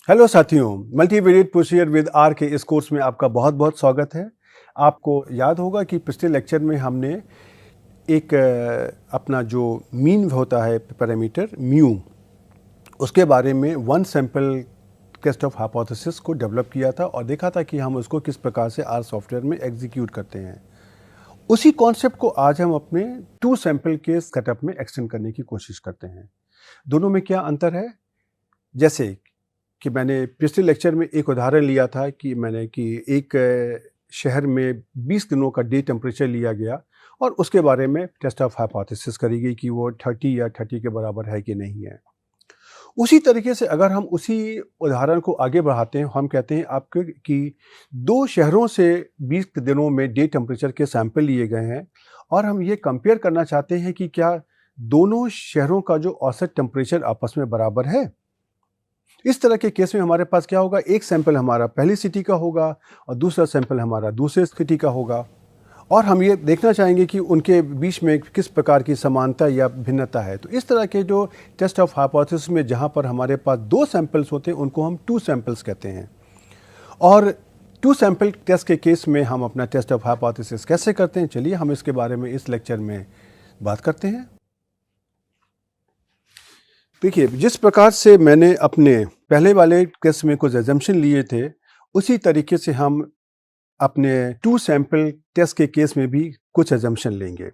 Hello साथियों, multivariate procedure with are के इस कोर्स में आपका बहुत बहुत स्वागत है। आपको याद होगा कि पिछले लेक्चर में हमने एक अपना जो मीन होता है पैरामीटर म्यू, उसके बारे में one sample test of hypothesis को डेवलप किया था और देखा था कि हम उसको किस प्रकार से आर सॉफ्टवेयर में एग्जीक्यूट करते हैं। उसी कॉन्सेप्ट को आज हम अपने टू सैंपल के सेटअप में एक्सटेंड करने की कोशिश करते हैं। दोनों में क्या अंतर है? जैसे कि मैंने पिछले लेक्चर में एक उदाहरण लिया था कि एक शहर में 20 दिनों का डे टेम्परेचर लिया गया और उसके बारे में टेस्ट ऑफ हाइपोथेसिस करी गई कि वो 30 या 30 के बराबर है कि नहीं है। उसी तरीके से अगर हम उसी उदाहरण को आगे बढ़ाते हैं, हम कहते हैं आपके कि दो शहरों से 20 दिनों में डे टेम्परेचर के सैंपल लिए गए हैं और हम ये कंपेयर करना चाहते हैं कि क्या दोनों शहरों का जो औसत टेम्परेचर आपस में बराबर है। इस तरह के केस में हमारे पास क्या होगा, एक सैंपल हमारा पहली सिटी का होगा और दूसरा सैंपल हमारा दूसरे सिटी का होगा और हम ये देखना चाहेंगे कि उनके बीच में किस प्रकार की समानता या भिन्नता है। तो इस तरह के जो टेस्ट ऑफ हाइपोथेसिस में जहाँ पर हमारे पास दो सैंपल्स होते हैं उनको हम टू सैंपल्स कहते हैं। और टू सैंपल टेस्ट के केस में हम अपना टेस्ट ऑफ हाइपोथेसिस कैसे करते हैं, चलिए हम इसके बारे में इस लेक्चर में बात करते हैं। देखिए, जिस प्रकार से मैंने अपने पहले वाले केस में कुछ एजम्पशन लिए थे, उसी तरीके से हम अपने टू सैंपल टेस्ट के केस में भी कुछ एजम्पशन लेंगे।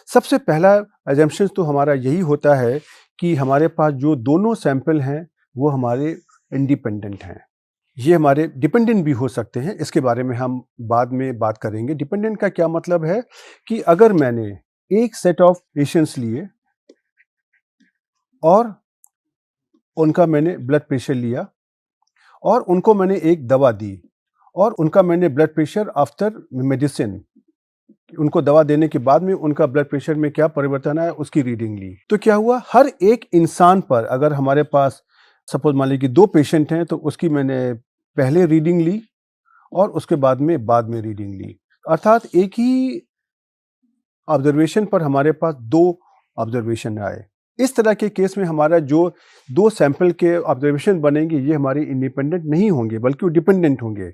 सबसे पहला एजम्पशन तो हमारा यही होता है कि हमारे पास जो दोनों सैंपल हैं वो हमारे इंडिपेंडेंट हैं। ये हमारे डिपेंडेंट भी हो सकते हैं, इसके बारे में हम बाद में बात करेंगे। डिपेंडेंट का क्या मतलब है कि अगर मैंने एक सेट ऑफ पेशेंट्स लिए और उनका मैंने ब्लड प्रेशर लिया और उनको मैंने एक दवा दी और उनका मैंने ब्लड प्रेशर आफ्टर मेडिसिन, उनको दवा देने के बाद में उनका ब्लड प्रेशर में क्या परिवर्तन आया उसकी रीडिंग ली। तो क्या हुआ, हर एक इंसान पर अगर हमारे पास सपोज मान लीजिए कि दो पेशेंट हैं तो उसकी मैंने पहले रीडिंग ली और उसके बाद में रीडिंग ली। अर्थात एक ही ऑब्जर्वेशन पर हमारे पास दो ऑब्जर्वेशन आए। इस तरह के केस में हमारा जो दो सैंपल के ऑब्जर्वेशन बनेंगे ये हमारे इंडिपेंडेंट नहीं होंगे बल्कि वो डिपेंडेंट होंगे।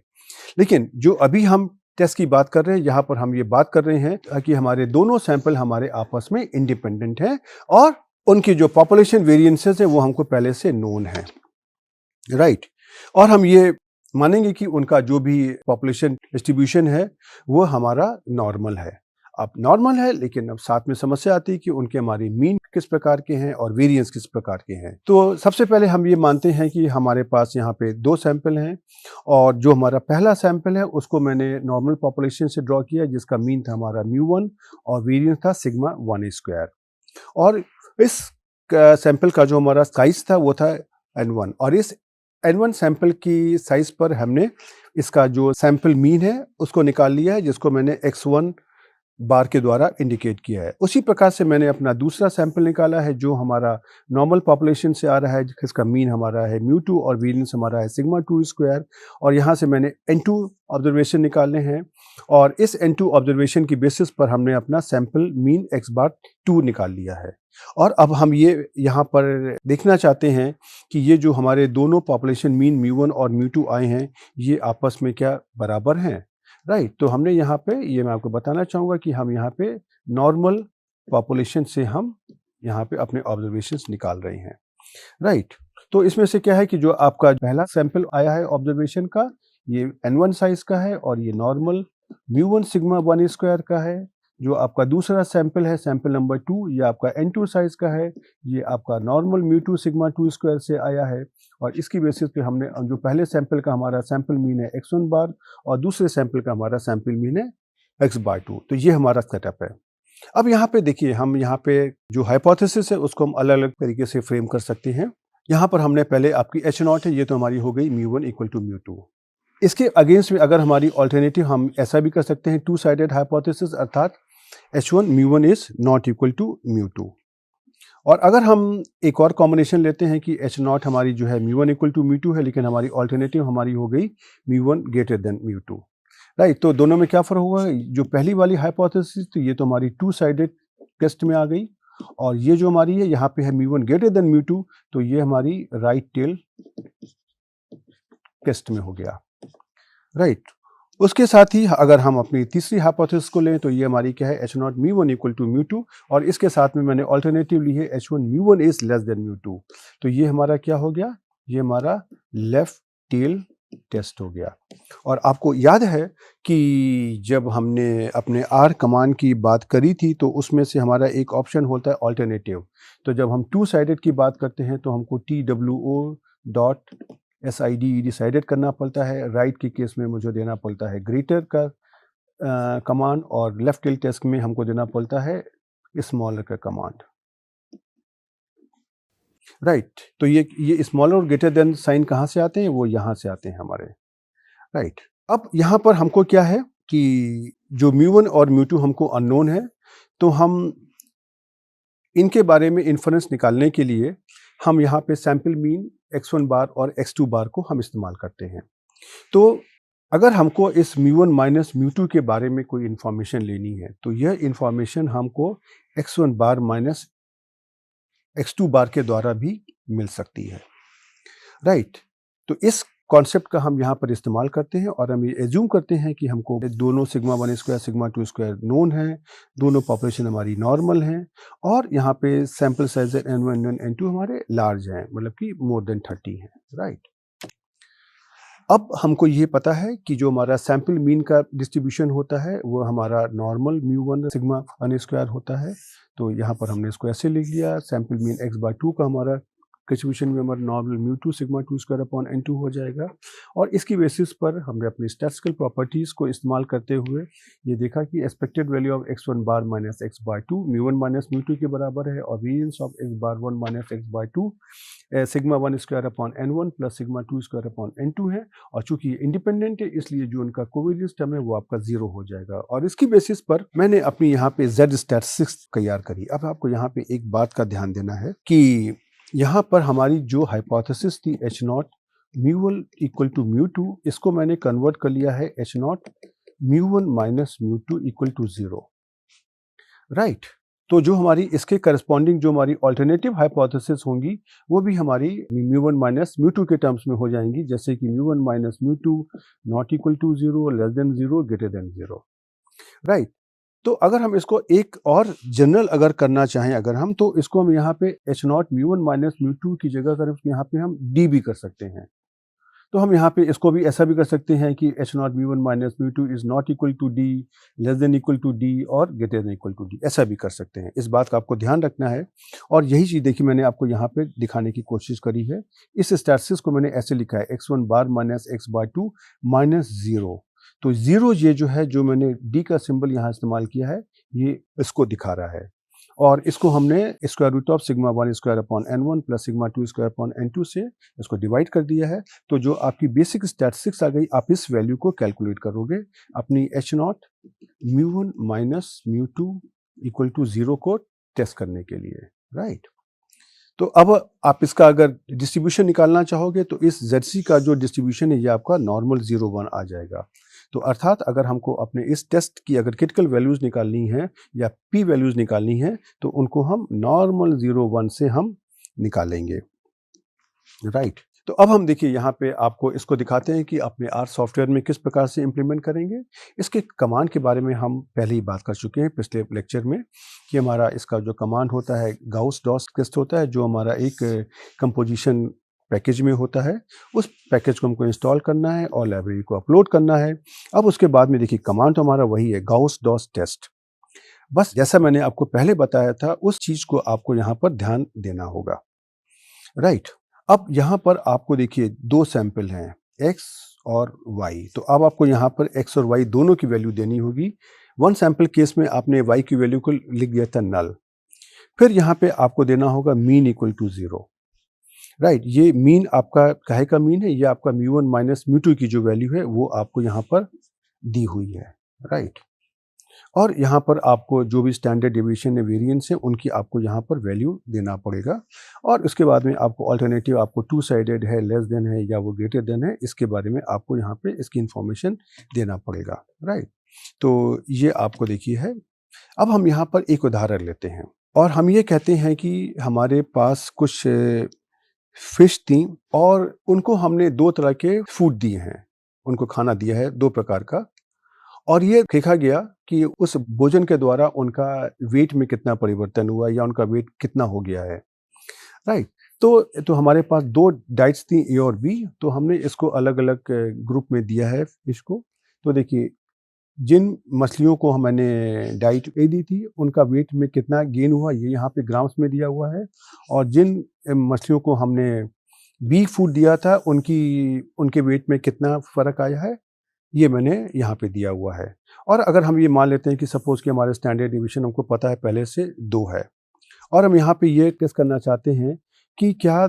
लेकिन जो अभी हम टेस्ट की बात कर रहे हैं, यहाँ पर हम ये बात कर रहे हैं कि हमारे दोनों सैंपल हमारे आपस में इंडिपेंडेंट हैं और उनकी जो पॉपुलेशन वेरिएंसेस है वो हमको पहले से नोन है, राइट। और हम ये मानेंगे कि उनका जो भी पॉपुलेशन डिस्ट्रीब्यूशन है वो हमारा नॉर्मल है। अब नॉर्मल है लेकिन अब साथ में समस्या आती है कि उनके हमारे मीन किस प्रकार के हैं और वेरिएंस किस प्रकार के हैं। तो सबसे पहले हम ये मानते हैं कि हमारे पास यहाँ पे दो सैंपल हैं और जो हमारा पहला सैंपल है उसको मैंने नॉर्मल पॉपुलेशन से ड्रॉ किया जिसका मीन था हमारा μ1 और वेरिएंस था सिग्मा 1 स्क्वायर। और इस सैंपल का जो हमारा साइज था वो था n1 और इस n1 सैंपल की साइज पर हमने इसका जो सैंपल मीन है उसको निकाल लिया है जिसको मैंने x1 बार के द्वारा इंडिकेट किया है। उसी प्रकार से मैंने अपना दूसरा सैंपल निकाला है जो हमारा नॉर्मल पॉपुलेशन से आ रहा है जिसका मीन हमारा है μ2 और वेरिएंस हमारा है सिग्मा 2 स्क्वायर और यहाँ से मैंने n2 ऑब्जर्वेशन निकाले हैं और इस n2 ऑब्जर्वेशन की बेसिस पर हमने अपना सैंपल मीन x बार 2 निकाल लिया है। और अब हम ये यहाँ पर देखना चाहते हैं कि ये जो हमारे दोनों पॉपुलेशन मीन μ1 और μ2 आए हैं ये आपस में क्या बराबर हैं, राइट। तो हमने यहाँ पे ये मैं आपको बताना चाहूँगा कि हम यहाँ पे नॉर्मल पॉपुलेशन से हम यहाँ पे अपने ऑब्जर्वेशंस निकाल रहे हैं, राइट। तो इसमें से क्या है कि जो आपका पहला सैंपल आया है ऑब्जर्वेशन का ये n1 साइज का है और ये नॉर्मल μ1 सिग्मा 1 स्क्वायर का है। जो आपका दूसरा सैंपल है सैंपल नंबर 2 ये आपका n2 साइज का है, ये आपका नॉर्मल μ2 सिग्मा 2 स्क्वायर से आया है और इसकी बेसिस पे हमने जो पहले सैंपल का हमारा सैंपल मीन है x1 बार और दूसरे सैंपल का हमारा सैंपल मीन है x बार 2। तो ये हमारा सेटअप है। अब यहाँ पे देखिए, हम यहाँ पे जो हाइपोथेसिस है उसको हम अलग अलग तरीके से फ्रेम कर सकते हैं। यहाँ पर हमने पहले आपकी H0 है, ये तो हमारी हो गई μ1 इक्वल टू μ2। इसके अगेंस्ट में अगर हमारी ऑल्टरनेटिव हम ऐसा भी कर सकते हैं टू साइडेड हाइपोथेसिस अर्थात H1 μ1 is not equal to μ2। और अगर हम एक और कॉम्बिनेशन लेते हैं कि H0 हमारी जो है μ1 इक्वल टू μ2 है लेकिन हमारी ऑल्टरनेटिव हमारी हो गई μ1 ग्रेटर देन μ2, राइट। तो दोनों में क्या फ़र्क होगा, जो पहली वाली हाइपोथेसिस तो ये तो हमारी टू साइडेड टेस्ट में आ गई और ये जो हमारी है यहाँ पे है μ1 ग्रेटर देन μ2 तो ये हमारी राइट टेल टेस्ट में हो गया, राइट। उसके साथ ही अगर हम अपनी तीसरी हाइपोथेसिस को लें तो ये हमारी क्या है, H naught mu one equal to mu two, और इसके साथ में मैंने ऑल्टरनेटिव ली है H one mu one is less than mu two. तो ये हमारा क्या हो गया, ये हमारा लेफ्ट टेल टेस्ट हो गया। और आपको याद है कि जब हमने अपने आर कमांड की बात करी थी तो उसमें से हमारा एक ऑप्शन होता है ऑल्टरनेटिव। तो जब हम टू साइडेड की बात करते हैं तो हमको TWO.SID डिसाइडेड करना पड़ता है। राइट के केस में मुझे देना पड़ता है ग्रेटर का कमांड, और लेफ्ट टेल टेस्ट में हमको देना पड़ता है स्मॉलर का कमांड, राइट। तो ये स्मॉलर और ग्रेटर देन साइन कहाँ से आते हैं, वो यहाँ से आते हैं हमारे, राइट। अब यहाँ पर हमको क्या है कि जो म्यू वन और म्यू टू हमको अननोन है, तो हम इनके बारे में इन्फरेंस निकालने के लिए हम यहाँ पे सैंपल मीन x1 बार और x2 बार को हम इस्तेमाल करते हैं। तो अगर हमको इस mu one minus mu two के बारे में कोई इन्फॉर्मेशन लेनी है तो यह इन्फॉर्मेशन हमको x1 बार माइनस x2 बार के द्वारा भी मिल सकती है, राइट। तो इस कॉन्सेप्ट का हम यहाँ पर इस्तेमाल करते हैं और हम ये एज्यूम करते हैं कि हमको दोनों sigma one square sigma two square known है, दोनों पॉपुलेशन हमारी नॉर्मल हैं, और यहाँ पे sample size n1 n2 n2 हमारे लार्ज हैं, मतलब कि मोर देन 30 हैं, राइट। अब हमको ये पता है कि जो हमारा सैम्पल मीन का डिस्ट्रीब्यूशन होता है वो हमारा normal mu one sigma one square होता है। तो यहाँ पर हमने इसको ऐसे लिख लिया, सैम्पल मीन x/2 का हमारा डिस्ट्रीब्यूशन में हमारा normal mu two sigma two square upon n2 हो जाएगा। और इसकी बेसिस पर हमने अपनी स्टैटिस्टिकल प्रॉपर्टीज़ को इस्तेमाल करते हुए ये देखा कि expected value of x1 bar minus x/2 mu one minus mu two के बराबर है, और variance of x bar one minus x/2 sigma one square upon n1 plus sigma two square upon n2 है। और चूंकि ये इंडिपेंडेंट है इसलिए जो उनका कोवेरियंस टर्म है वो आपका 0 हो जाएगा। और इसकी बेसिस पर मैंने अपनी यहाँ पे z स्टैटिस्टिक्स तैयार करी। अब आपको यहाँ पे एक बात का ध्यान देना है कि यहाँ पर हमारी जो हाइपोथेसिस थी H naught mu one equal to mu two, इसको मैंने कन्वर्ट कर लिया है H naught mu one minus mu two equal to 0, right. तो जो हमारी इसके करस्पॉन्डिंग जो हमारी ऑल्टरनेटिव हाइपोथेसिस होंगी वो भी हमारी mu one minus mu two के टर्म्स में हो जाएंगी, जैसे कि mu one minus mu two not equal to 0, less than 0, greater than 0, right. तो अगर हम इसको एक और जनरल अगर करना चाहें अगर हम, तो इसको हम यहाँ पे H naught mu one minus mu to की जगह अगर यहाँ पे हम डी भी कर सकते हैं। तो हम यहाँ पे इसको भी ऐसा भी कर सकते हैं कि H naught mu one minus mu two is not equal to D, less than equal to D, और greater than equal to D, ऐसा भी कर सकते हैं। इस बात का आपको ध्यान रखना है। और यही चीज़ देखिए मैंने आपको यहाँ पे दिखाने की कोशिश करी है। इस स्टैटिस्टिक्स को मैंने ऐसे लिखा है x1 bar minus x/2 minus 0। तो 0 ये जो है, जो मैंने डी का सिंबल यहाँ इस्तेमाल किया है, ये इसको दिखा रहा है। और इसको हमने square root of sigma one square upon n1 plus sigma two square upon n2 से इसको डिवाइड कर दिया है। तो जो आपकी बेसिक स्टैटिस्टिक्स आ गई, आप इस वैल्यू को कैलकुलेट करोगे अपनी H naught mu one minus mu two equal to 0 को टेस्ट करने के लिए, राइट। तो अब आप इसका अगर डिस्ट्रीब्यूशन निकालना चाहोगे तो इस ZC का जो डिस्ट्रीब्यूशन है ये आपका नॉर्मल 0 1 आ जाएगा। तो अर्थात अगर हमको अपने इस टेस्ट की अगर क्रिटिकल वैल्यूज़ निकालनी है या P वैल्यूज़ निकालनी है तो उनको हम नॉर्मल 0 1 से हम निकालेंगे, राइट। तो अब हम देखिए यहाँ पे आपको इसको दिखाते हैं कि अपने आर सॉफ्टवेयर में किस प्रकार से इम्प्लीमेंट करेंगे। इसके कमांड के बारे में हम पहले ही बात कर चुके हैं पिछले लेक्चर में कि हमारा इसका जो कमांड होता है गाउस डॉस टेस्ट होता है, जो हमारा एक कंपोजिशन पैकेज में होता है। उस पैकेज को हमको इंस्टॉल करना है और लाइब्रेरी को अपलोड करना है। अब उसके बाद में देखिए कमांड तो हमारा वही है, गाउस डॉस टेस्ट। बस जैसा मैंने आपको पहले बताया था उस चीज़ को आपको यहाँ पर ध्यान देना होगा, राइट। अब यहाँ पर आपको देखिए दो सैंपल हैं x और y। तो अब आपको यहाँ पर x और y दोनों की वैल्यू देनी होगी। वन सैंपल केस में आपने y की वैल्यू को लिख दिया था नल। फिर यहाँ पे आपको देना होगा मीन इक्वल टू 0, राइट। ये मीन आपका काहे का मीन है, ये आपका mu one minus mu to की जो वैल्यू है वो आपको यहाँ पर दी हुई है, राइट। और यहाँ पर आपको जो भी स्टैंडर्ड डेविएशन है, वेरिएंस है, उनकी आपको यहाँ पर वैल्यू देना पड़ेगा। और उसके बाद में आपको अल्टरनेटिव आपको टू साइडेड है, लेस देन है या वो ग्रेटर देन है, इसके बारे में आपको यहाँ पे इसकी इंफॉर्मेशन देना पड़ेगा, राइट। तो ये आपको देखिए है। अब हम यहाँ पर एक उदाहरण लेते हैं और हम ये कहते हैं कि हमारे पास कुछ फिश थी और उनको हमने 2 तरह के फूड दिए हैं। उनको खाना दिया है 2 प्रकार का और ये देखा गया कि उस भोजन के द्वारा उनका वेट में कितना परिवर्तन हुआ या उनका वेट कितना हो गया है, राइट? तो हमारे पास 2 डाइट्स थी ए और बी, तो हमने इसको अलग-अलग ग्रुप में दिया है फिश को। तो देखिए, जिन मछलियों को मैंने डाइट ए दी थी, उनका वेट में कितना गेन हुआ ये यहाँ पे ग्राम्स में दिया हुआ है और जिन मछलियों को हमने बी फूड दिया था, उनके वेट में कितना फ़र्क आया है, ये मैंने यहाँ पे दिया हुआ है। और अगर हम ये मान लेते हैं कि सपोज़ कि हमारे स्टैंडर्ड डिवीज़न हमको पता है पहले से 2 है और हम यहाँ पे ये टेस्ट करना चाहते हैं कि क्या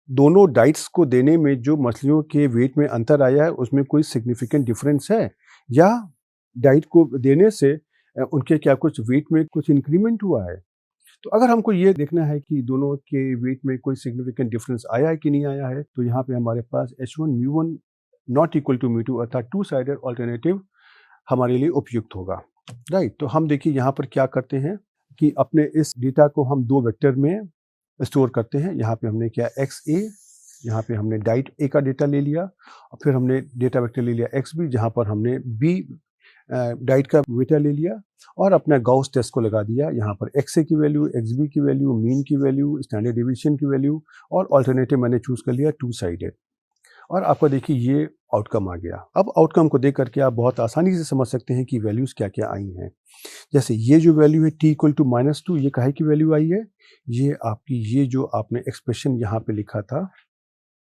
दोनों डाइट्स को देने में जो मछलियों के वेट में अंतर आया है, उसमें कोई सिग्निफिकेंट डिफरेंस है? या डाइट को देने से उनके क्या कुछ वेट में कुछ इंक्रीमेंट हुआ है? तो अगर हमको ये देखना है कि दोनों के वेट में कोई सिग्निफिकेंट डिफरेंस आया है कि नहीं आया है, तो यहाँ पे हमारे पास H1 म्यू1 नॉट इक्वल टू म्यू2 अर्थात टू साइडेड अल्टरनेटिव हमारे लिए उपयुक्त होगा, राइट? तो हम देखिए यहाँ पर क्या करते हैं कि अपने इस डेटा को हम 2 वेक्टर में स्टोर करते हैं। यहाँ पे हमने किया XA, यहाँ पे हमने डाइट ए का डेटा ले लिया और फिर हमने डेटा वेक्टर ले लिया XB, जहाँ पर हमने बी डाइट का डेटा ले लिया और अपना गॉस टेस्ट को लगा दिया। यहाँ पर XA की वैल्यू, XB की वैल्यू, मीन की वैल्यू, स्टैंडर्ड डिवीजन की वैल्यू और अल्टरनेटिव मैंने चूज कर लिया टू साइडेड और आपको देखिए ये आउटकम आ गया। अब आउटकम को देख करके आप बहुत आसानी से समझ सकते हैं कि वैल्यूज़ क्या-क्या आई हैं। जैसे ये जो वैल्यू है t इक्वल टू -2, ये काहे की वैल्यू आई है? ये आपकी ये जो आपने एक्सप्रेशन यहाँ पे लिखा था,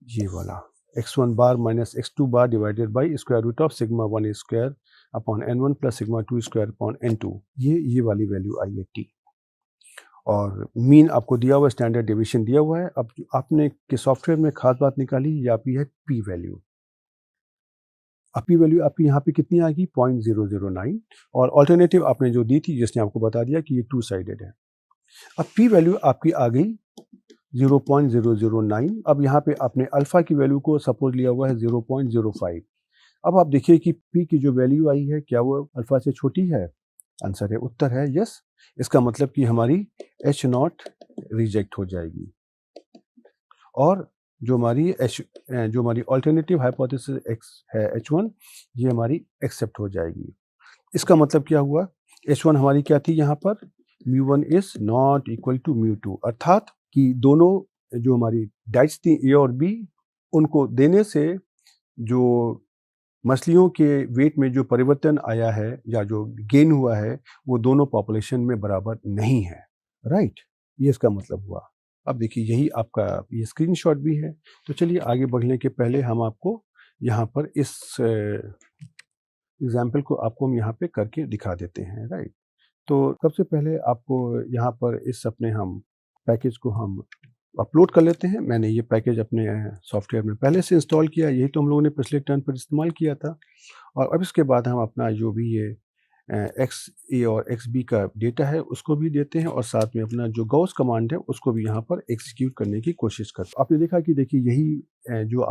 ये वाला x1 bar minus x2 bar divided by square root of sigma 1 square upon n1 plus sigma 2 square upon n2, ये वाली वैल्यू आई है t। और मीन आपको दिया हुआ है, स्टैंडर्ड डेविएशन दिया हुआ है। अब आपने के सॉफ्टवेयर में खास बात निकाली, ये आपकी है p वैल्यू। अब p वैल्यू आपकी यहाँ पे कितनी आएगी? 0.009 और अल्टरनेटिव आपने जो दी थी जिसने आपको बता दिया कि ये टू साइडेड है। अब p वैल्यू आपकी आ गई 0.009। अब यहाँ पे आपने अल्फा की वैल्यू को सपोज लिया हुआ है 0.05। अब आप देखिए कि p की जो वैल्यू आई है, क्या वो अल्फा से छोटी है? आंसर है, उत्तर है यस। इसका मतलब कि हमारी H0 रिजेक्ट हो जाएगी और जो हमारी अल्टरनेटिव हाइपोथेसिस x है H1, ये हमारी एक्सेप्ट हो जाएगी। इसका मतलब क्या हुआ? H1 हमारी क्या थी यहाँ पर? म्यू1 इज नॉट इक्वल टू म्यू2, अर्थात कि दोनों जो हमारी डाइट्स थी ए और बी, उनको देने से जो मछलियों के वेट में जो परिवर्तन आया है या जो गेन हुआ है, वो दोनों पॉपुलेशन में बराबर नहीं है, राइट? ये इसका मतलब हुआ। अब देखिए यही आपका ये स्क्रीनशॉट भी है। तो चलिए आगे बढ़ने के पहले हम आपको यहाँ पर इस एग्जाम्पल को आपको हम यहाँ पे करके दिखा देते हैं, राइट? तो सबसे पहले आपको यहाँ पर इस अपने हम पैकेज को हम अपलोड कर लेते हैं। मैंने ये पैकेज अपने सॉफ्टवेयर में पहले से इंस्टॉल किया, यही तो हम लोगों ने पिछले टर्न पर इस्तेमाल किया था और अब इसके बाद हम अपना जो भी ये एक्स ए और एक्स बी का डेटा है उसको भी देते हैं और साथ में अपना जो गॉस कमांड है उसको भी यहाँ पर एग्जीक्यूट करने की कोशिश करते हैं। आपने देखा कि देखिए यही जो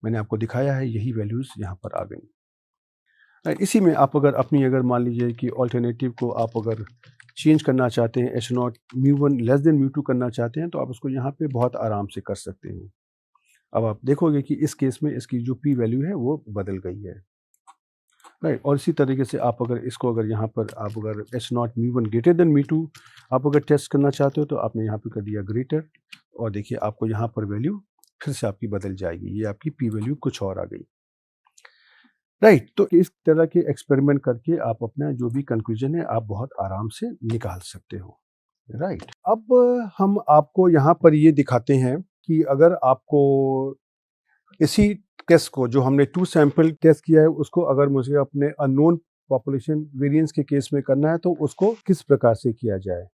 मैंने आपको दिखाया है, यही वैल्यूज़ यहाँ पर आ गई। इसी में आप अगर मान लीजिए कि अल्टरनेटिव को आप अगर चेंज करना चाहते हैं, H0 म्यू1 लेस देन म्यू2 करना चाहते हैं, तो आप उसको यहाँ पे बहुत आराम से कर सकते हैं। अब आप देखोगे कि इस केस में इसकी जो p वैल्यू है वो बदल गई है, राइट? और इसी तरीके से आप अगर यहाँ पर आप अगर H0 म्यू1 ग्रेटर देन म्यू2 आप अगर टेस्ट करना चाहते हो, तो आपने यहाँ पे कर दिया ग्रेटर और देखिए आपको यहाँ पर वैल्यू फिर से आपकी बदल जाएगी। ये आपकी p वैल्यू कुछ और आ गई, राइट? तो इस तरह के एक्सपेरिमेंट करके आप अपना जो भी कंक्लूजन है आप बहुत आराम से निकाल सकते हो, राइट? अब हम आपको यहाँ पर ये दिखाते हैं कि अगर आपको इसी टेस्ट को जो हमने टू सैंपल टेस्ट किया है उसको अगर मुझे अपने अननोन पॉपुलेशन वेरिएंस के केस में करना है, तो उसको किस प्रकार से किया जाए।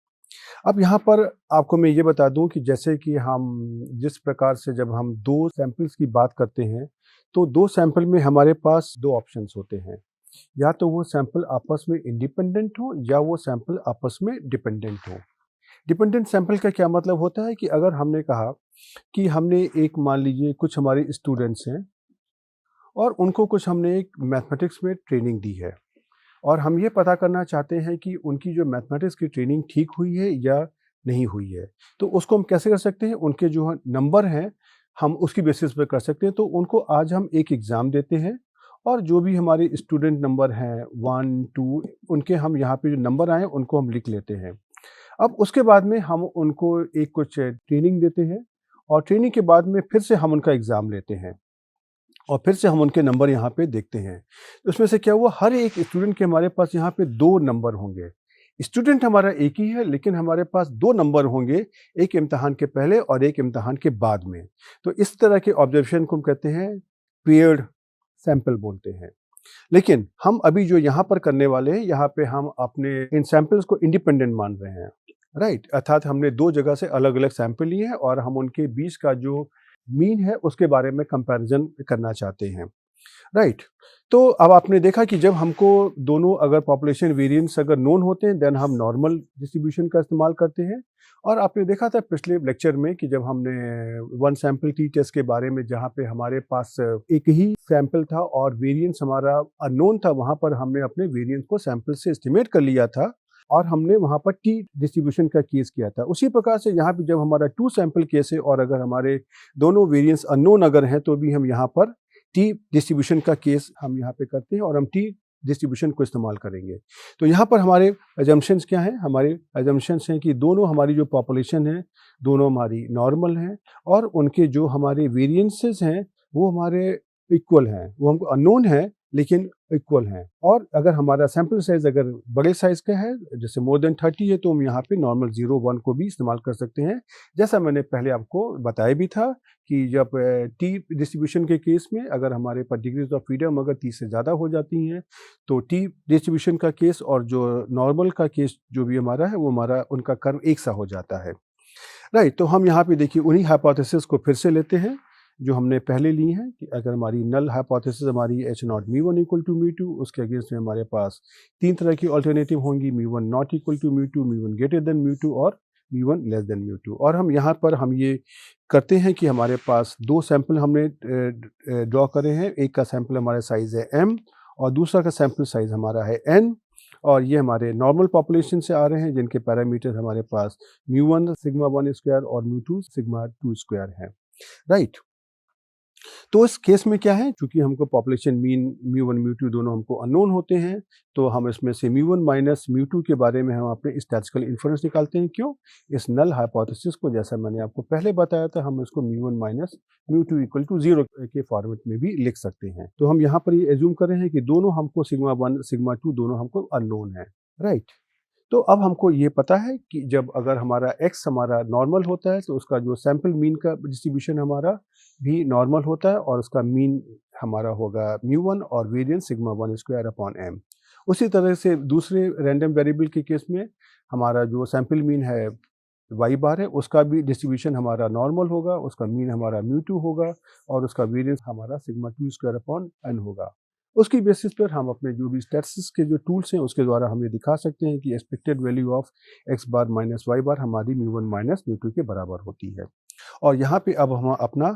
अब यहाँ पर आपको मैं ये बता दूं कि जैसे कि हम जिस प्रकार से जब हम दो सैंपल्स की बात करते हैं, तो दो सैंपल में हमारे पास दो ऑप्शंस होते हैं। या तो वो सैंपल आपस में इंडिपेंडेंट हो या वो सैंपल आपस में डिपेंडेंट हो। डिपेंडेंट सैंपल का क्या मतलब होता है कि अगर हमने कहा कि हमने एक मान लीजिए कुछ हमारे स्टूडेंट्स हैं और उनको कुछ हमने एक मैथमेटिक्स में ट्रेनिंग दी है और हम ये पता करना चाहते हैं कि उनकी जो मैथमेटिक्स की ट्रेनिंग ठीक हुई है या नहीं हुई है। तो उसको हम कैसे कर सकते हैं, उनके जो नंबर हैं हम उसकी बेसिस पे कर सकते हैं। तो उनको आज हम एक एग्ज़ाम देते हैं और जो भी हमारे स्टूडेंट नंबर हैं 1, 2 उनके हम यहाँ पे जो नंबर आए उनको हम लिख लेते हैं। अब उसके बाद में हम उनको एक कुछ ट्रेनिंग देते हैं और ट्रेनिंग के बाद में फिर से हम उनका एग्ज़ाम लेते हैं और फिर से हम उनके नंबर यहाँ पे देखते हैं। उसमें से क्या हुआ, हर एक स्टूडेंट के हमारे पास यहाँ पे 2 नंबर होंगे। स्टूडेंट हमारा एक ही है लेकिन हमारे पास 2 नंबर होंगे, एक इम्तिहान के पहले और एक इम्तिहान के बाद में। तो इस तरह के ऑब्जर्वेशन को हम कहते हैं पेयर्ड सैंपल बोलते हैं। लेकिन हम अभी जो यहाँ पर करने वाले हैं, यहाँ पे हम अपने इन सैंपल्स को इंडिपेंडेंट मान रहे हैं, राइट? अर्थात हमने 2 जगह से अलग-अलग सैंपल लिए हैं और हम उनके बीच का जो मीन है उसके बारे में कंपैरिज़न करना चाहते हैं, राइट? तो अब आपने देखा कि जब हमको दोनों अगर पॉपुलेशन वेरिएंस अगर नोन होते हैं देन हम नॉर्मल डिस्ट्रीब्यूशन का इस्तेमाल करते हैं। और आपने देखा था पिछले लेक्चर में कि जब हमने वन सैंपल टी टेस्ट के बारे में, जहाँ पे हमारे पास एक ही सैंपल था और वेरिएंस हमारा अननोन था, वहाँ पर हमने अपने वेरिएंस को सैंपल से एस्टिमेट कर लिया था और हमने वहाँ पर टी डिस्ट्रीब्यूशन का केस किया था। उसी प्रकार से यहाँ पे जब हमारा 2 सैंपल केस है और अगर हमारे दोनों वेरिएंस अननोन अगर हैं तो भी हम यहाँ पर टी डिस्ट्रीब्यूशन का केस हम यहाँ पे करते हैं और हम टी डिस्ट्रीब्यूशन को इस्तेमाल करेंगे। तो यहाँ पर हमारे अजम्पशंस क्या हैं? हमारे अजम्पशंस हैं कि दोनों हमारी जो पॉपुलेशन है, दोनों हमारी नॉर्मल हैं और उनके जो हमारे वेरिएंसेस हैं, वो हमारे इक्वल हैं। वो हमको अननोन है लेकिन इक्वल हैं। और अगर हमारा सैंपल साइज़ अगर बड़े साइज़ का है, जैसे मोर देन 30 है, तो हम यहाँ पे नॉर्मल 0, 1 को भी इस्तेमाल कर सकते हैं। जैसा मैंने पहले आपको बताया भी था कि जब टी डिस्ट्रीब्यूशन के केस में अगर हमारे पास डिग्रीज ऑफ फ्रीडम अगर 30 से ज़्यादा हो जाती हैं, तो टी डिस्ट्रीब्यूशन का केस और जो नॉर्मल का केस जो भी हमारा है, वो हमारा उनका कर्व एक सा हो जाता है, राइट? तो हम यहाँ पे देखिए उन्हीं हाइपोथेसिस को फिर से लेते हैं जो हमने पहले ली हैं कि अगर हमारी नल हाइपोथेसिस हमारी H naught mu one equal to mu two, उसके अगेंस्ट में हमारे पास 3 तरह की अल्टरनेटिव होंगी, mu one not equal to mu two, mu one greater than mu two और mu one less than mu two. और हम यहाँ पर हम ये करते हैं कि हमारे पास 2 सैंपल हमने ड्रॉ करे हैं। एक का सैंपल हमारा साइज़ है m और दूसरा का सैंपल साइज़ हमारा है n और ये हमारे नॉर्मल पॉपुलेशन से आ रहे हैं जिनके पैरामीटर हमारे पास म्यू1 सिग्मा 1 स्क्वायर और म्यू2 सिग्मा 2 स्क्वायर है, राइट? तो इस केस में क्या है, चूँकि हमको पॉपुलेशन मीन म्यू1 म्यू2 दोनों हमको अननोन होते हैं, तो हम इसमें से म्यू1 माइनस म्यू2 के बारे में हम अपने स्टैटिस्टिकल इन्फरेंस निकालते हैं। क्यों? इस नल हाइपोथेसिस को, जैसा मैंने आपको पहले बताया था, हम इसको म्यू1 माइनस म्यू2 इक्वल टू 0 के फॉर्मेट में भी लिख सकते हैं। तो हम यहाँ पर ये एज्यूम कर रहे हैं कि दोनों हमको सिग्मा 1 सिग्मा 2 दोनों हमको अननोन है, राइट? तो अब हमको ये पता है कि जब अगर हमारा x हमारा नॉर्मल होता है तो उसका जो सैंपल मीन का डिस्ट्रीब्यूशन हमारा भी नॉर्मल होता है और उसका मीन हमारा होगा म्यू1 और variance sigma 1 square upon m। उसी तरह से दूसरे रैंडम वेरिएबल के केस में हमारा जो सैंपल मीन है y बार है, उसका भी डिस्ट्रीब्यूशन हमारा नॉर्मल होगा, उसका मीन हमारा म्यू2 होगा और उसका वेरिएंस हमारा सिग्मा 2 स्क्वायर अपॉन n होगा। उसकी बेसिस पर हम अपने जो भी स्टैटिस्टिक्स के जो टूल्स हैं उसके द्वारा हम ये दिखा सकते हैं कि expected value of x bar minus y बार हमारी म्यू1 माइनस म्यू2 के बराबर होती है। और यहाँ पे अब हम अपना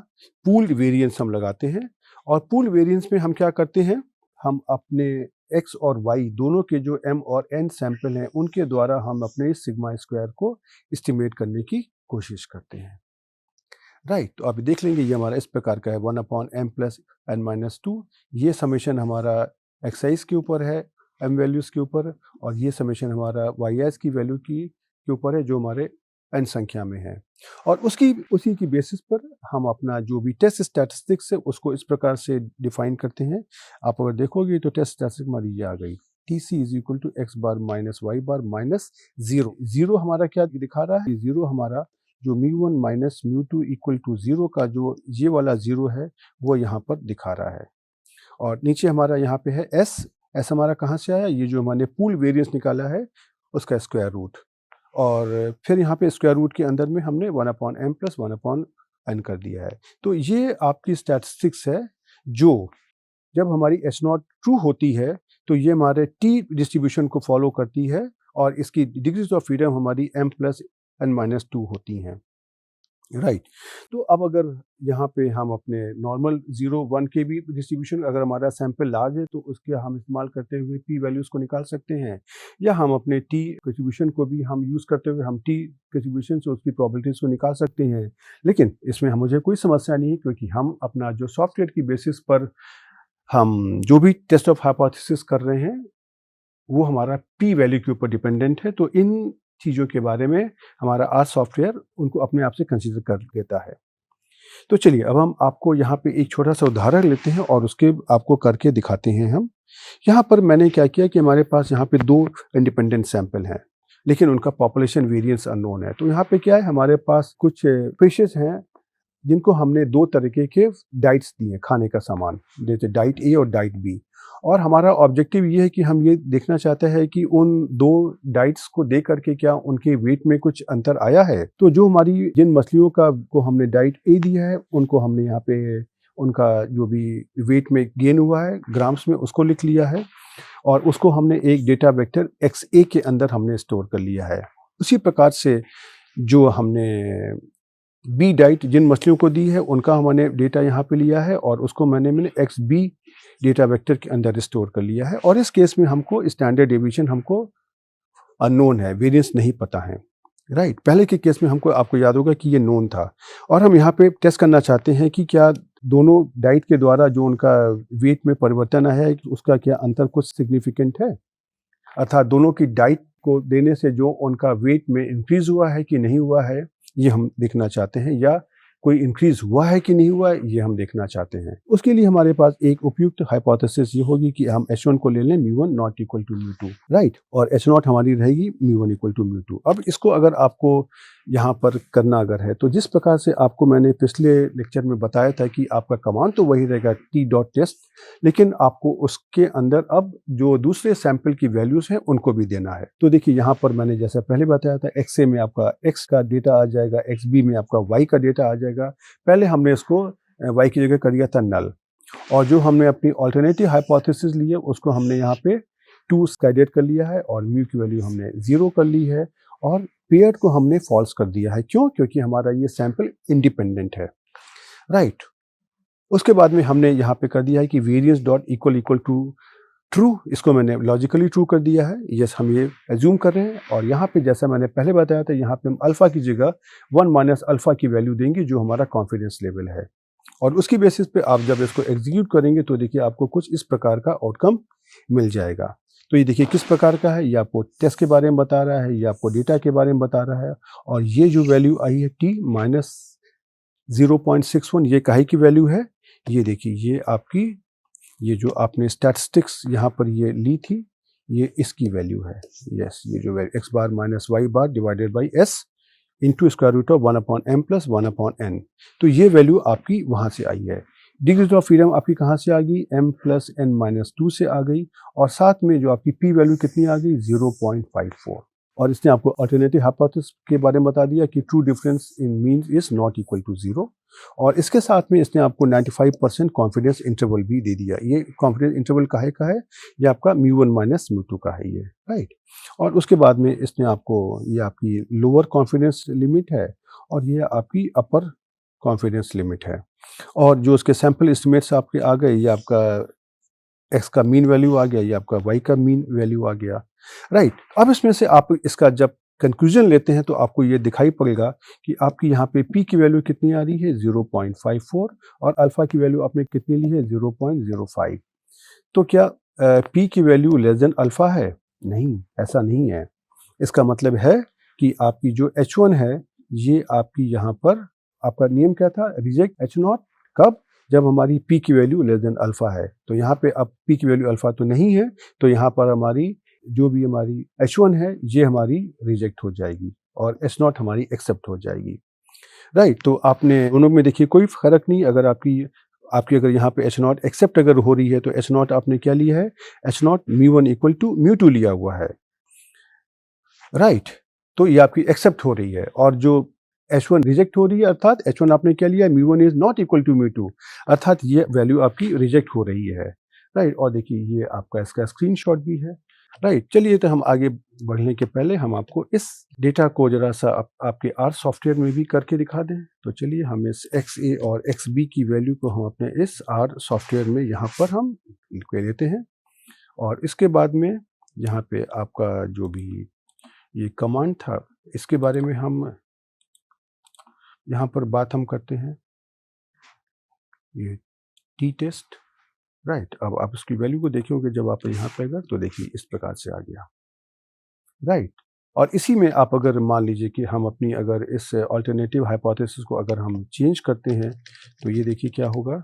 पूल्ड वेरिएंस हम लगाते हैं और पूल्ड वेरिएंस में हम क्या करते हैं, हम अपने x और y दोनों के जो m और n सैंपल हैं उनके द्वारा हम अपने सिग्मा स्क्वायर को एस्टिमेट करने की कोशिश करते हैं, राइट? तो अभी देख लेंगे ये हमारा इस प्रकार का है 1 upon m plus n minus 2। ये समेशन हमारा एक्साइज के ऊपर है, m वैल्यूज़ के ऊपर, और ये समेशन हमारा y की वैल्यू के ऊपर है जो हमारे n संख्या में है। और उसी की बेसिस पर हम अपना जो भी टेस्ट स्टैटिस्टिक्स है उसको इस प्रकार से डिफाइन करते हैं। आप अगर देखोगे तो टेस्ट स्टैटिस्टिक्स हमारी ये आ गई, TC is equal to x bar minus y bar minus 0। 0 हमारा क्या दिखा रहा है? 0 हमारा जो म्यू1 माइनस म्यू2 इक्वल टू 0 का जो ये वाला 0 है वो यहाँ पर दिखा रहा है। और नीचे हमारा यहाँ पे है s हमारा कहाँ से आया? ये जो हमने पूल वेरिएंस निकाला है उसका स्क्वायर रूट, और फिर यहाँ पे स्क्वायर रूट के अंदर में हमने 1 upon m plus 1 upon n कर दिया है। तो ये आपकी स्टैटिस्टिक्स है जो जब हमारी h0 ट्रू होती है तो ये हमारे t डिस्ट्रीब्यूशन को फॉलो करती है और इसकी डिग्रीज ऑफ फ्रीडम हमारी m प्लस n माइनस 2 होती हैं। राइट। तो अब अगर यहाँ पे हम अपने नॉर्मल 0 1 के भी डिस्ट्रीब्यूशन, अगर हमारा सैंपल लार्ज है तो उसके हम इस्तेमाल करते हुए पी वैल्यूज़ को निकाल सकते हैं, या हम अपने टी डिस्ट्रीब्यूशन को भी हम यूज़ करते हुए हम टी डिस्ट्रीब्यूशन से उसकी प्रोबेबिलिटीज़ को निकाल सकते हैं। लेकिन इसमें मुझे कोई समस्या नहीं है, क्योंकि हम अपना जो सॉफ्टवेयर की बेसिस पर हम जो भी टेस्ट ऑफ हाइपोथेसिस कर रहे हैं वो हमारा पी वैल्यू के ऊपर डिपेंडेंट है। तो इन चीज़ों के बारे में हमारा आर सॉफ्टवेयर उनको अपने आप से कंसीडर कर लेता है। तो चलिए अब हम आपको यहाँ पे एक छोटा-सा उदाहरण लेते हैं और उसके आपको करके दिखाते हैं हम। यहाँ पर मैंने क्या किया कि हमारे पास यहाँ पे 2 इंडिपेंडेंट सैंपल हैं, लेकिन उनका पॉपुलेशन वेरिएंस अननोन है। तो यहाँ पे क्या है, हमारे पास कुछ फिशेज़ हैं जिनको हमने 2 तरीके के डाइट्स दिए, खाने का सामान, जैसे डाइट ए और डाइट बी। और हमारा ऑब्जेक्टिव ये है कि हम ये देखना चाहते हैं कि उन 2 डाइट्स को दे करके क्या उनके वेट में कुछ अंतर आया है। तो जो हमारी जिन मछलियों का को हमने डाइट ए दिया है, उनको हमने यहाँ पे उनका जो भी वेट में गेन हुआ है ग्राम्स में, उसको लिख लिया है और उसको हमने एक डेटा वेक्टर XA के अंदर हमने स्टोर कर लिया है। उसी प्रकार से जो हमने बी डाइट जिन मछलियों को दी है उनका हमने डेटा यहाँ पे लिया है और उसको मैंने XB डेटा वेक्टर के अंदर स्टोर कर लिया है। और इस केस में हमको स्टैंडर्ड डेविएशन हमको अननोन है, वेरिएंस नहीं पता है, राइट। पहले के केस में हमको, आपको याद होगा कि ये नोन था और हम यहाँ पे टेस्ट करना चाहते हैं कि क्या दोनों डाइट के द्वारा जो उनका वेट में परिवर्तन आया है उसका क्या अंतर कुछ सिग्निफिकेंट है, अर्थात दोनों की डाइट को देने से जो उनका वेट में इंक्रीज हुआ है कि नहीं हुआ है, ये हम देखना चाहते हैं, या कोई इंक्रीज हुआ है कि नहीं हुआ है, ये हम देखना चाहते हैं। उसके लिए हमारे पास एक उपयुक्त हाइपोथेसिस ये होगी कि हम H1 को ले लें μ1 नॉट इक्वल टू μ2, राइट, और H0 हमारी रहेगी μ1 इक्वल टू μ2। अब इसको अगर आपको यहाँ पर करना अगर है तो जिस प्रकार से आपको मैंने पिछले लेक्चर में बताया था कि आपका कमांड तो वही रहेगा t.test, लेकिन आपको उसके अंदर अब जो दूसरे सैंपल की वैल्यूज़ हैं उनको भी देना है। तो देखिए यहाँ पर मैंने जैसा पहले बताया था, XA में आपका X का डेटा आ जाएगा, XB में आपका Y का डेटा आ जाएगा। पहले हमने इसको Y की जगह कर दिया था नल, और जो हमने अपनी ऑल्टरनेटिव हाइपोथेसिस ली है उसको हमने यहाँ पे 2 स्काइडेड कर लिया है और म्यू की वैल्यू हमने 0 कर ली है और पेयर्ड को हमने फॉल्स कर दिया है। क्यों? क्योंकि हमारा ये सैंपल इंडिपेंडेंट है, राइट। उसके बाद में हमने यहाँ पे कर दिया है कि variance dot equal equal to true, इसको मैंने लॉजिकली ट्रू कर दिया है। यस, हम ये एज्यूम कर रहे हैं और यहाँ पे जैसा मैंने पहले बताया था, यहाँ पे हम अल्फा की जगह 1 माइनस अल्फा की वैल्यू देंगे जो हमारा कॉन्फिडेंस लेवल है, और उसकी बेसिस पे आप जब इसको एग्जीक्यूट करेंगे तो देखिए आपको कुछ इस प्रकार का आउटकम मिल जाएगा। तो ये देखिए किस प्रकार का है, ये आपको टेस्ट के बारे में बता रहा है, ये आपको डेटा के बारे में बता रहा है, और ये जो वैल्यू आई है t माइनस 0.61, ये काहे की वैल्यू है, ये देखिए ये आपकी, ये जो आपने स्टैटिस्टिक्स यहाँ पर ये ली थी, ये इसकी वैल्यू है। यस, ये जो value x bar minus y bar divided by s into square root of 1/m plus 1/n, तो ये वैल्यू आपकी वहाँ से आई है। डिग्रीज ऑफ फ्रीडम आपकी कहाँ से आ गई, m प्लस n माइनस 2 से आ गई, और साथ में जो आपकी p वैल्यू कितनी आ गई, 0.54। और इसने आपको अल्टरनेटिव हाइपोथेसिस के बारे में बता दिया कि true difference in mean is not equal to 0, और इसके साथ में इसने आपको 95% कॉन्फिडेंस इंटरवल भी दे दिया। ये कॉन्फिडेंस इंटरवल काहे का है, ये आपका μ1 माइनस μ2 का है ये, राइट। और उसके बाद में इसने आपको, ये आपकी लोअर कॉन्फिडेंस लिमिट है और ये आपकी अपर कॉन्फिडेंस लिमिट है, और जो उसके सैंपल एस्टिमेट्स आपके आ गए, ये आपका x का मीन वैल्यू आ गया, ये आपका y का मीन वैल्यू आ गया, राइट। अब इसमें से आप इसका जब कंक्लूजन लेते हैं तो आपको ये दिखाई पड़ेगा कि आपकी यहाँ पे p की वैल्यू कितनी आ रही है, 0.54, और अल्फा की वैल्यू आपने कितनी ली है, 0.05। तो क्या p की वैल्यू लेस देन अल्फा है? नहीं, ऐसा नहीं है। इसका मतलब है कि आपकी जो H1 है, ये आपकी यहाँ पर आपका नियम क्या था, रिजेक्ट H0, कब, जब हमारी p की वैल्यू लेस देन अल्फा है। तो यहाँ पे अब p की वैल्यू अल्फा तो नहीं है, तो यहाँ पर हमारी जो भी हमारी H1 है ये हमारी रिजेक्ट हो जाएगी और H0 हमारी एक्सेप्ट हो जाएगी, राइट। तो आपने दोनों में देखिए कोई फर्क नहीं, अगर आपकी अगर यहाँ पे H0 एक्सेप्ट अगर हो रही है तो H0 आपने क्या लिया है, H0 μ1 इक्वल टू μ2 लिया हुआ है, राइट। तो ये आपकी एक्सेप्ट हो रही है, और जो H1 रिजेक्ट हो रही है, अर्थात H1 आपने क्या लिया, μ1 इज नॉट इक्वल टू μ2, अर्थात ये वैल्यू आपकी रिजेक्ट हो रही है, राइट। और देखिए ये आपका इसका स्क्रीनशॉट भी है। राइट, चलिए तो हम आगे बढ़ने के पहले हम आपको इस डेटा को ज़रा सा आपके आर सॉफ्टवेयर में भी करके दिखा दें। तो चलिए हम इस XA और XB की वैल्यू को हम अपने इस आर सॉफ्टवेयर में यहाँ पर हम ले लेते हैं, और इसके बाद में यहाँ पे आपका जो भी ये कमांड था, इसके बारे में हम यहाँ पर बात हम करते हैं, ये टी टेस्ट। राइट, अब आप इसकी वैल्यू को देखोगे जब आप यहाँ पे आएगा तो देखिए इस प्रकार से आ गया। राइट, और इसी में आप अगर मान लीजिए कि हम अपनी अगर इस अल्टरनेटिव हाइपोथेसिस को अगर हम चेंज करते हैं तो ये देखिए क्या होगा,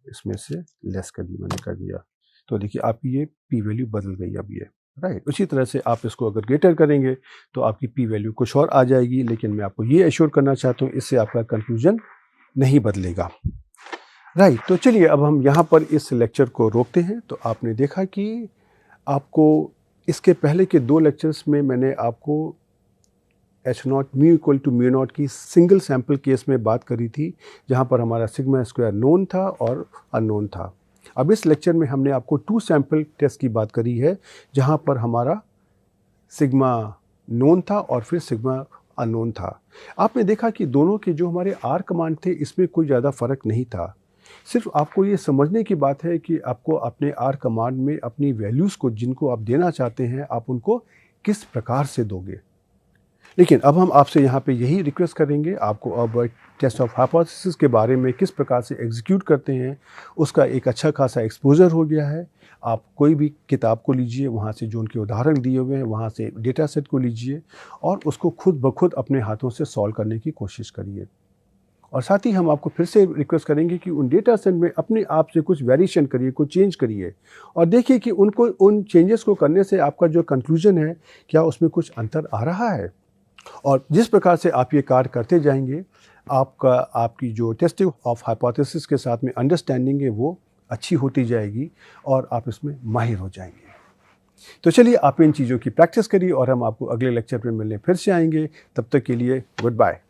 इसमें से लेस कर दिया, मैंने कर दिया, तो देखिए आपकी ये पी वैल्यू बदल गई अब ये। राइट, उसी तरह से आप इसको अगर ग्रेटर करेंगे तो आपकी पी वैल्यू कुछ और आ जाएगी, लेकिन मैं आपको ये एश्योर करना चाहता हूँ इससे आपका कंक्लूजन नहीं बदलेगा। राइट, तो चलिए अब हम यहाँ पर इस लेक्चर को रोकते हैं। तो आपने देखा कि आपको इसके पहले के 2 लेक्चर्स में मैंने आपको H0 mu equal to mu naught की सिंगल सैंपल केस में बात करी थी, जहाँ पर हमारा सिग्मा स्क्वायर नोन था और अननोन था। अब इस लेक्चर में हमने आपको 2 सैंपल टेस्ट की बात करी है, जहाँ पर हमारा सिग्मा नोन था और फिर सिग्मा अननोन था। आपने देखा कि दोनों के जो हमारे आर कमांड थे इसमें कोई ज़्यादा फ़र्क नहीं था। सिर्फ आपको ये समझने की बात है कि आपको अपने आर कमांड में अपनी वैल्यूज़ को जिनको आप देना चाहते हैं, आप उनको किस प्रकार से दोगे। लेकिन अब हम आपसे यहाँ पे यही रिक्वेस्ट करेंगे, आपको अब टेस्ट ऑफ हाइपोथेसिस के बारे में किस प्रकार से एग्जीक्यूट करते हैं उसका एक अच्छा खासा एक्सपोजर हो गया है। आप कोई भी किताब को लीजिए, वहाँ से जो उनके उदाहरण दिए हुए हैं वहाँ से डेटा सेट को लीजिए और उसको खुद ब खुद अपने हाथों से सॉल्व करने की कोशिश करिए। और साथ ही हम आपको फिर से रिक्वेस्ट करेंगे कि उन डेटा सेट में अपने आप से कुछ वेरिएशन करिए, कुछ चेंज करिए और देखिए कि उनको उन चेंजेस को करने से आपका जो कंक्लूजन है क्या उसमें कुछ अंतर आ रहा है। और जिस प्रकार से आप ये कार्य करते जाएंगे, आपकी जो टेस्टिंग ऑफ हाइपोथेसिस के साथ में अंडरस्टैंडिंग है वो अच्छी होती जाएगी और आप इसमें माहिर हो जाएंगे। तो चलिए आप इन चीज़ों की प्रैक्टिस करिए और हम आपको अगले लेक्चर में मिलने फिर से आएंगे। तब तक के लिए गुड बाय।